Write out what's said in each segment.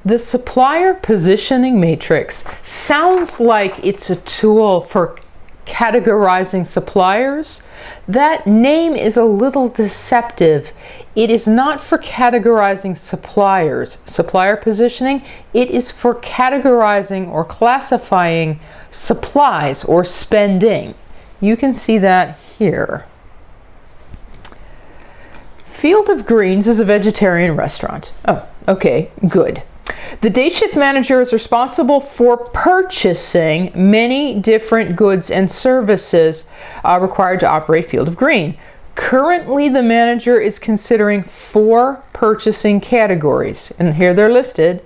The supplier positioning matrix sounds like it's a tool for categorizing suppliers. That name is a little deceptive. It is not for categorizing suppliers. Supplier positioning, it is for categorizing or classifying supplies or spending. You can see that here. Field of Greens is a vegetarian restaurant. Oh, okay, good. The day shift manager is responsible for purchasing many different goods and services required to operate Field of Green. Currently, the manager is considering 4 purchasing categories, and here they're listed: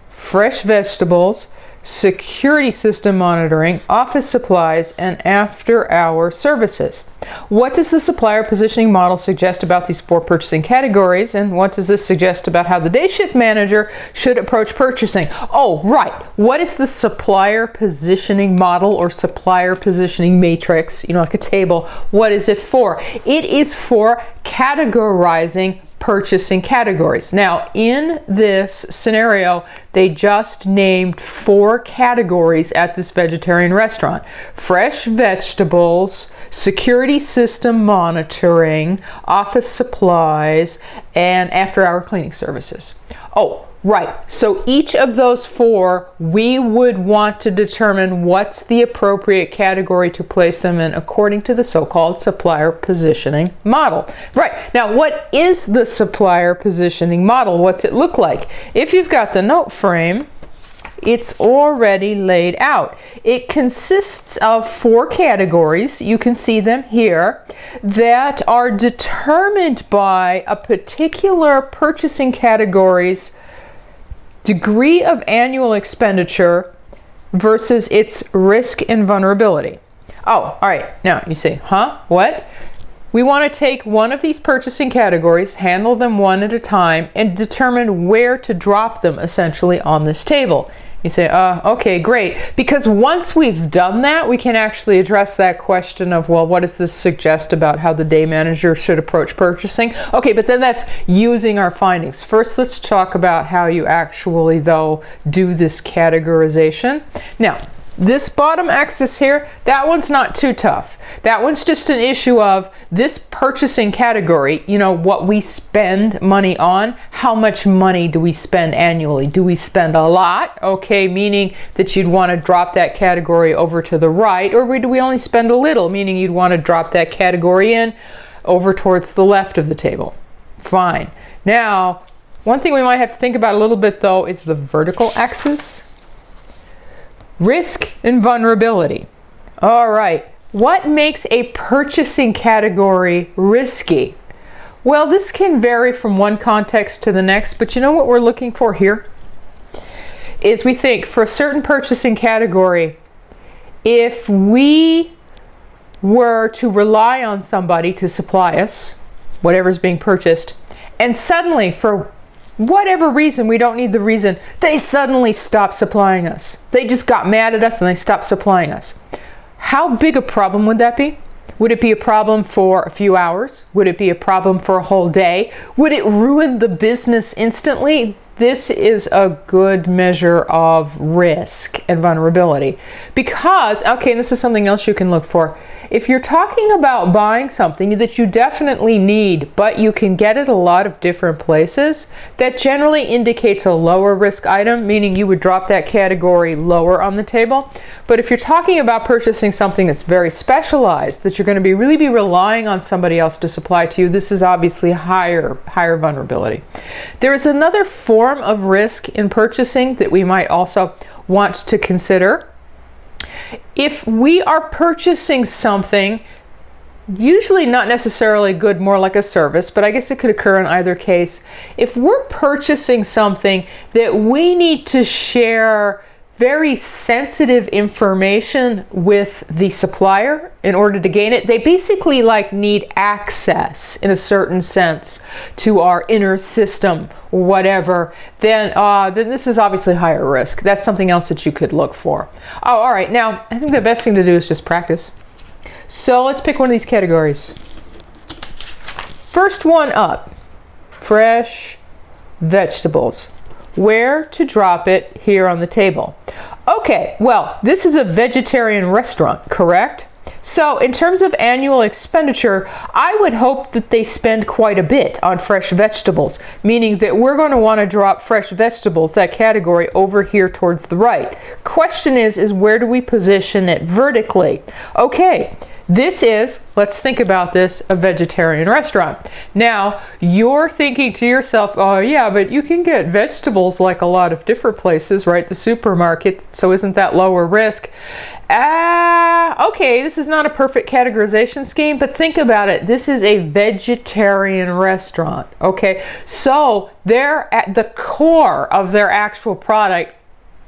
fresh vegetables, security system monitoring, office supplies, and after-hour services. What does the supplier positioning model suggest about these 4 purchasing categories, and what does this suggest about how the day shift manager should approach purchasing? Oh, right. What is the supplier positioning model or supplier positioning matrix, like a table? What is it for? It is for categorizing purchasing categories. Now, in this scenario, they just named 4 categories at this vegetarian restaurant: fresh vegetables, security system monitoring, office supplies, and after-hour cleaning services. Oh, right. So each of those 4, we would want to determine what's the appropriate category to place them in according to the so-called supplier positioning model. Right. Now, what is the supplier positioning model? What's it look like? If you've got the note frame, it's already laid out. It consists of 4 categories, you can see them here, that are determined by a particular purchasing category's degree of annual expenditure versus its risk and vulnerability. Oh, all right. Now you say, huh? What? We want to take one of these purchasing categories, handle them one at a time, and determine where to drop them essentially on this table. You say, okay, great. Because once we've done that, we can actually address that question of, well, what does this suggest about how the day manager should approach purchasing? Okay, but then that's using our findings. First, let's talk about how you actually, though, do this categorization. Now, this bottom axis here, that one's not too tough. That one's just an issue of this purchasing category, what we spend money on. How much money do we spend annually? Do we spend a lot? Okay, meaning that you'd want to drop that category over to the right, or do we only spend a little, meaning you'd want to drop that category in over towards the left of the table. Fine. Now, one thing we might have to think about a little bit, though, is the vertical axis. Risk and vulnerability. All right. What makes a purchasing category risky? Well, this can vary from one context to the next, but you know what we're looking for here? Is we think for a certain purchasing category, if we were to rely on somebody to supply us whatever's being purchased, and suddenly for whatever reason, we don't need the reason, they suddenly stop supplying us. They just got mad at us and they stopped supplying us. How big a problem would that be? Would it be a problem for a few hours? Would it be a problem for a whole day? Would it ruin the business instantly? This is a good measure of risk and vulnerability. Because, okay, and this is something else you can look for. If you're talking about buying something that you definitely need, but you can get it a lot of different places, that generally indicates a lower risk item, meaning you would drop that category lower on the table. But if you're talking about purchasing something that's very specialized, that you're going to really be relying on somebody else to supply to you, this is obviously higher vulnerability. There is another form of risk in purchasing that we might also want to consider. If we are purchasing something, usually not necessarily good, more like a service, but I guess it could occur in either case. If we're purchasing something that we need to share very sensitive information with the supplier in order to gain it, they basically need access in a certain sense to our inner system or whatever, then this is obviously higher risk. That's something else that you could look for. Oh, all right. Now, I think the best thing to do is just practice. So let's pick one of these categories. First one up, fresh vegetables. where to drop it here on the table. Okay, well, this is a vegetarian restaurant, correct? So in terms of annual expenditure, I would hope that they spend quite a bit on fresh vegetables, meaning that we're going to want to drop fresh vegetables, that category, over here towards the right. Question is where do we position it vertically? Okay, this is, let's think about this, a vegetarian restaurant. Now, you're thinking to yourself, oh yeah, but you can get vegetables like a lot of different places, right? The supermarket, so isn't that lower risk? Okay, this is not a perfect categorization scheme, but think about it. This is a vegetarian restaurant, okay? So they're at the core of their actual product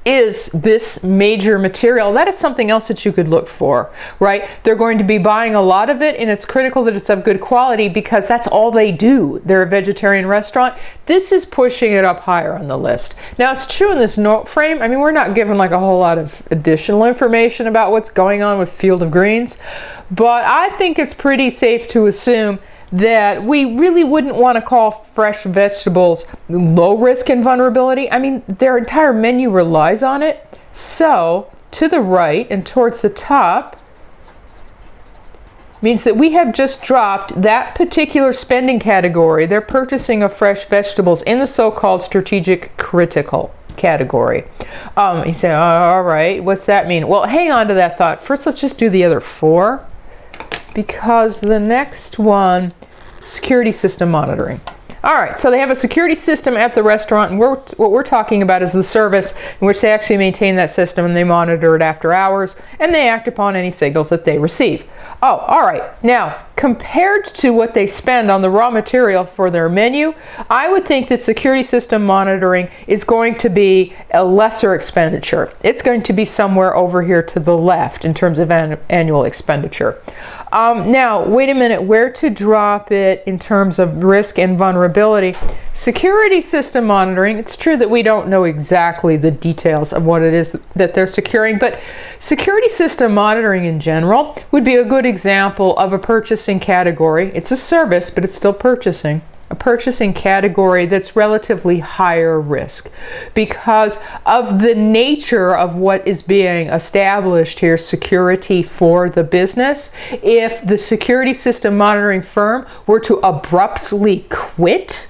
is this major material. That is something else that you could look for, right? They're going to be buying a lot of it, and it's critical that it's of good quality because that's all they do. They're a vegetarian restaurant. This is pushing it up higher on the list. Now, it's true in this note frame. I mean, we're not given like a whole lot of additional information about what's going on with Field of Greens, but I think it's pretty safe to assume that we really wouldn't want to call fresh vegetables low risk and vulnerability. I mean, their entire menu relies on it. So to the right and towards the top means that we have just dropped that particular spending category. They're purchasing of fresh vegetables in the so-called strategic critical category. You say, oh, all right, what's that mean? Well, hang on to that thought. First, let's just do the other four, because the next one, security system monitoring. All right, so they have a security system at the restaurant, and what we're talking about is the service in which they actually maintain that system, and they monitor it after hours, and they act upon any signals that they receive. Oh, all right. Now, compared to what they spend on the raw material for their menu, I would think that security system monitoring is going to be a lesser expenditure. It's going to be somewhere over here to the left in terms of annual expenditure. Now, wait a minute, where to drop it in terms of risk and vulnerability? Security system monitoring, it's true that we don't know exactly the details of what it is that they're securing, but security system monitoring in general would be a good example of a purchasing category. It's a service, but it's still purchasing. A purchasing category that's relatively higher risk because of the nature of what is being established here, security for the business. If the security system monitoring firm were to abruptly quit,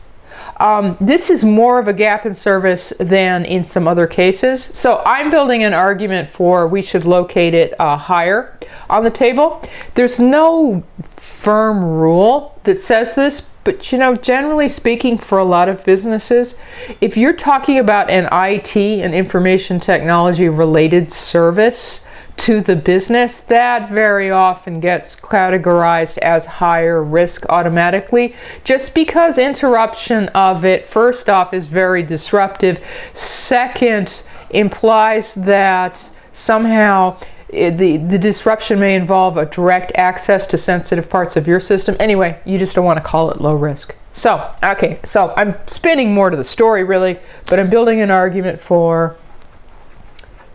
this is more of a gap in service than in some other cases. So I'm building an argument for we should locate it higher on the table. There's no firm rule that says this, but you know, generally speaking, for a lot of businesses, if you're talking about an IT and information technology related service to the business, that very often gets categorized as higher risk automatically, just because interruption of it, first off, is very disruptive. Second, implies that somehow the disruption may involve a direct access to sensitive parts of your system. Anyway, you just don't want to call it low risk. So, okay, so I'm spinning more to the story really, but I'm building an argument for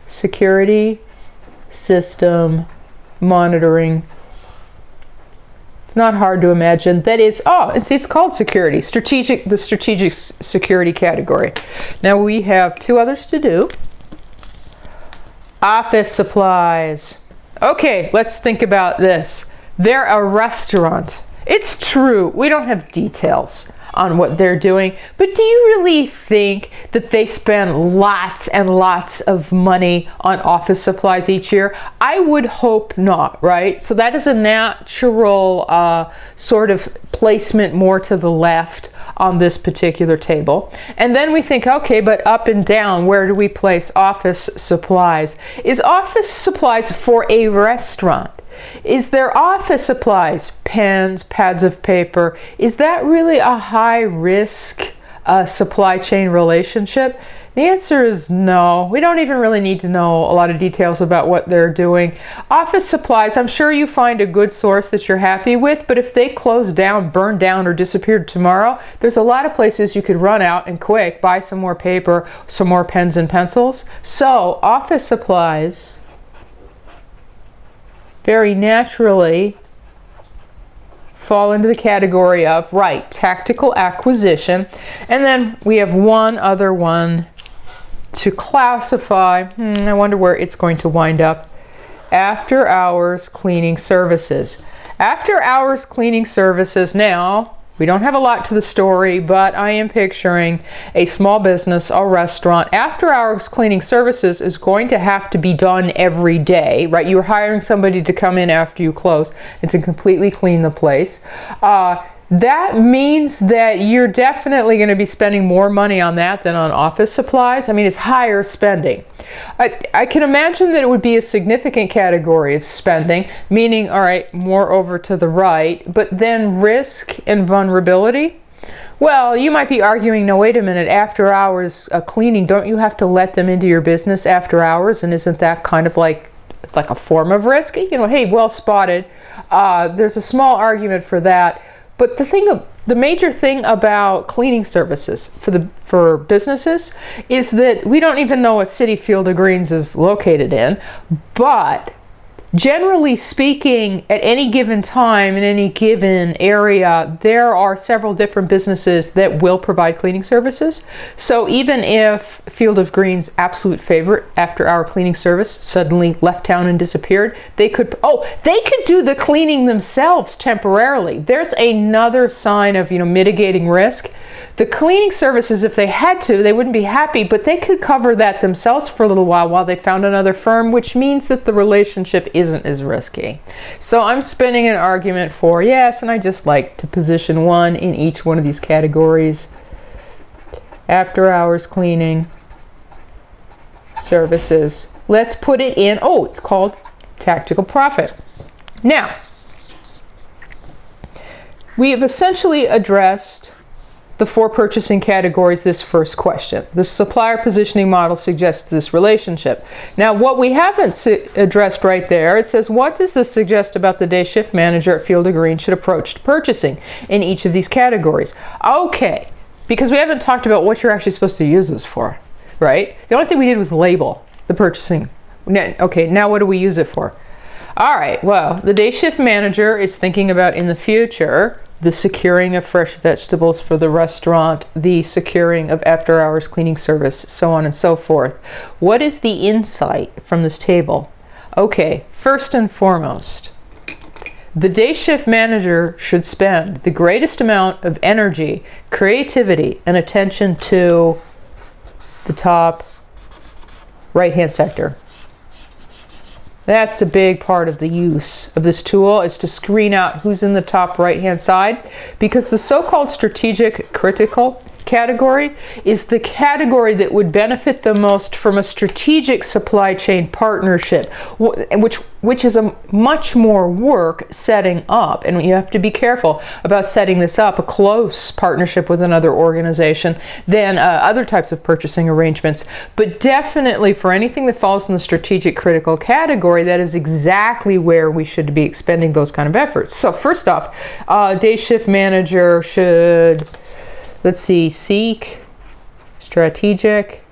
security system monitoring. It's not hard to imagine. That is, and see, it's called security, the strategic security category. Now we have two others to do. Office supplies. Okay, let's think about this. They're a restaurant. It's true, we don't have details on what they're doing, but do you really think that they spend lots and lots of money on office supplies each year? I would hope not, right? So that is a natural sort of placement more to the left on this particular table. And then we think, okay, but up and down, where do we place office supplies? Is office supplies for a restaurant? Is there office supplies, pens, pads of paper? Is that really a high risk supply chain relationship? The answer is no. We don't even really need to know a lot of details about what they're doing. Office supplies, I'm sure you find a good source that you're happy with, but if they close down, burn down, or disappeared tomorrow, there's a lot of places you could run out and quick buy some more paper, some more pens and pencils. So office supplies very naturally fall into the category of, right, tactical acquisition. And then we have one other one to classify, I wonder where it's going to wind up, after hours cleaning services. After hours cleaning services, now, we don't have a lot to the story, but I am picturing a small business, a restaurant. After hours cleaning services is going to have to be done every day, right? You're hiring somebody to come in after you close and to completely clean the place. That means that you're definitely going to be spending more money on that than on office supplies. I mean, it's higher spending. I can imagine that it would be a significant category of spending, meaning, all right, more over to the right, but then risk and vulnerability. Well, you might be arguing, no, wait a minute, after hours cleaning, don't you have to let them into your business after hours? And isn't that kind of like, it's like a form of risk? You know, hey, well spotted. There's a small argument for that. But the major thing about cleaning services for businesses is that we don't even know what city Field of Greens is located in, but generally speaking, at any given time in any given area, there are several different businesses that will provide cleaning services. So even if Field of Green's absolute favorite after-hour cleaning service suddenly left town and disappeared, they could do the cleaning themselves temporarily. There's another sign of, mitigating risk. The cleaning services, if they had to, they wouldn't be happy, but they could cover that themselves for a little while they found another firm, which means that the relationship isn't as risky. So I'm spinning an argument for yes, and I just like to position one in each one of these categories. After hours cleaning services. Let's put it in, it's called tactical profit. Now, we have essentially addressed the four purchasing categories this first question. The supplier positioning model suggests this relationship. Now, what we haven't addressed right there, it says, what does this suggest about the day shift manager at Field of Green should approach purchasing in each of these categories? Okay, because we haven't talked about what you're actually supposed to use this for, right? The only thing we did was label the purchasing. Okay, now what do we use it for? All right, well, the day shift manager is thinking about in the future the securing of fresh vegetables for the restaurant, the securing of after-hours cleaning service, so on and so forth. What is the insight from this table? Okay, first and foremost, the day shift manager should spend the greatest amount of energy, creativity, and attention to the top right-hand sector. That's a big part of the use of this tool, is to screen out who's in the top right-hand side, because the so-called strategic critical category is the category that would benefit the most from a strategic supply chain partnership, which is a much more work setting up, and you have to be careful about setting this up, a close partnership with another organization, than other types of purchasing arrangements. But definitely for anything that falls in the strategic critical category, that is exactly where we should be expending those kind of efforts. So first off, day shift manager should, let's see, seek strategic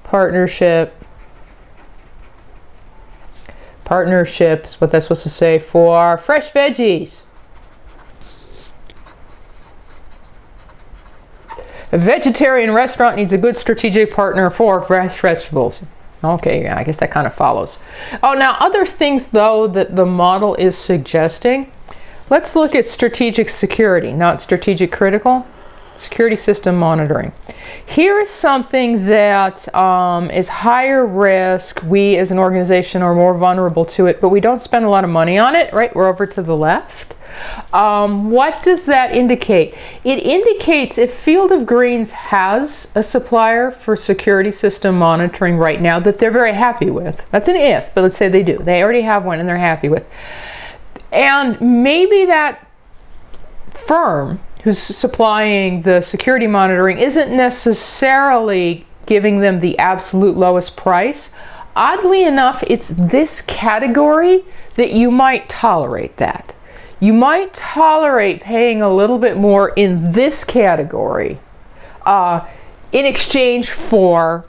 partnerships, what that's supposed to say, for fresh veggies. A vegetarian restaurant needs a good strategic partner for fresh vegetables. Okay, yeah, I guess that kind of follows. Oh, now other things though that the model is suggesting. Let's look at strategic security, not strategic critical. Security system monitoring. Here is something that is higher risk. We as an organization are more vulnerable to it, but we don't spend a lot of money on it, right? We're over to the left. What does that indicate? It indicates if Field of Greens has a supplier for security system monitoring right now that they're very happy with. That's an if, but let's say they do. They already have one and they're happy with. And maybe that firm who's supplying the security monitoring isn't necessarily giving them the absolute lowest price. Oddly enough, it's this category that you might tolerate that. You might tolerate paying a little bit more in this category in exchange for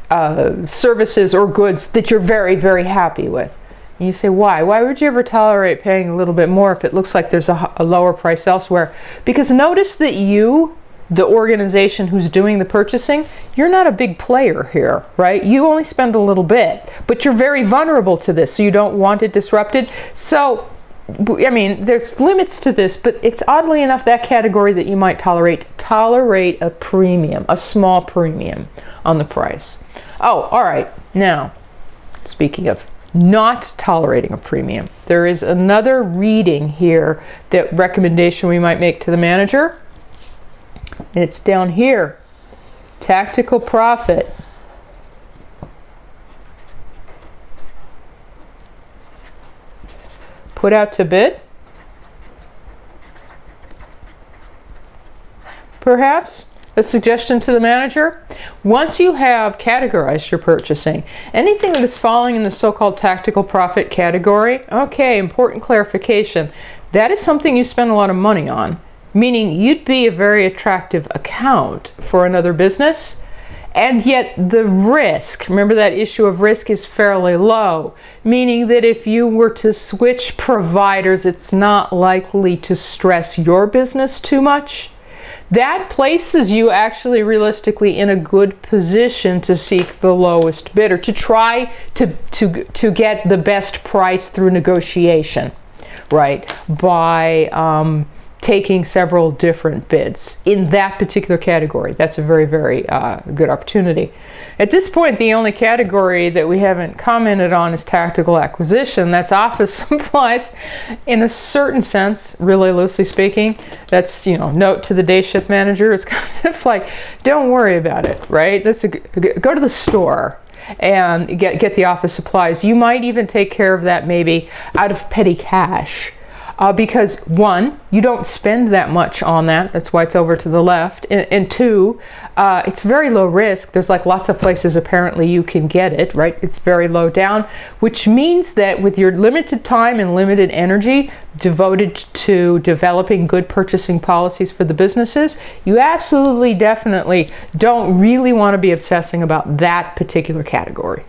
services or goods that you're very, very happy with. And you say, why? Why would you ever tolerate paying a little bit more if it looks like there's a lower price elsewhere? Because notice that you the organization who's doing the purchasing, you're not a big player here, right? You only spend a little bit, but you're very vulnerable to this, so you don't want it disrupted. So, I mean, there's limits to this, but it's oddly enough that category that you might tolerate a premium, a small premium on the price. Oh, all right. Now, speaking of not tolerating a premium, there is another reading here, that recommendation we might make to the manager. And it's down here. Tactical profit. Put out to bid. Perhaps a suggestion to the manager. Once you have categorized your purchasing, anything that is falling in the so-called tactical profit category, okay, important clarification, that is something you spend a lot of money on, meaning you'd be a very attractive account for another business, and yet the risk, remember that issue of risk, is fairly low, meaning that if you were to switch providers, it's not likely to stress your business too much. That places you actually realistically in a good position to seek the lowest bidder, to try to get the best price through negotiation, right? By taking several different bids in that particular category. That's a very, very good opportunity. At this point, the only category that we haven't commented on is tactical acquisition. That's office supplies. In a certain sense, really loosely speaking, that's, note to the day shift manager, is kind of like, don't worry about it, right? Go to the store and get the office supplies. You might even take care of that maybe out of petty cash. Because one, you don't spend that much on that. That's why it's over to the left. And two, it's very low risk. There's like lots of places apparently you can get it, right? It's very low down, which means that with your limited time and limited energy devoted to developing good purchasing policies for the businesses, you absolutely, definitely don't really want to be obsessing about that particular category.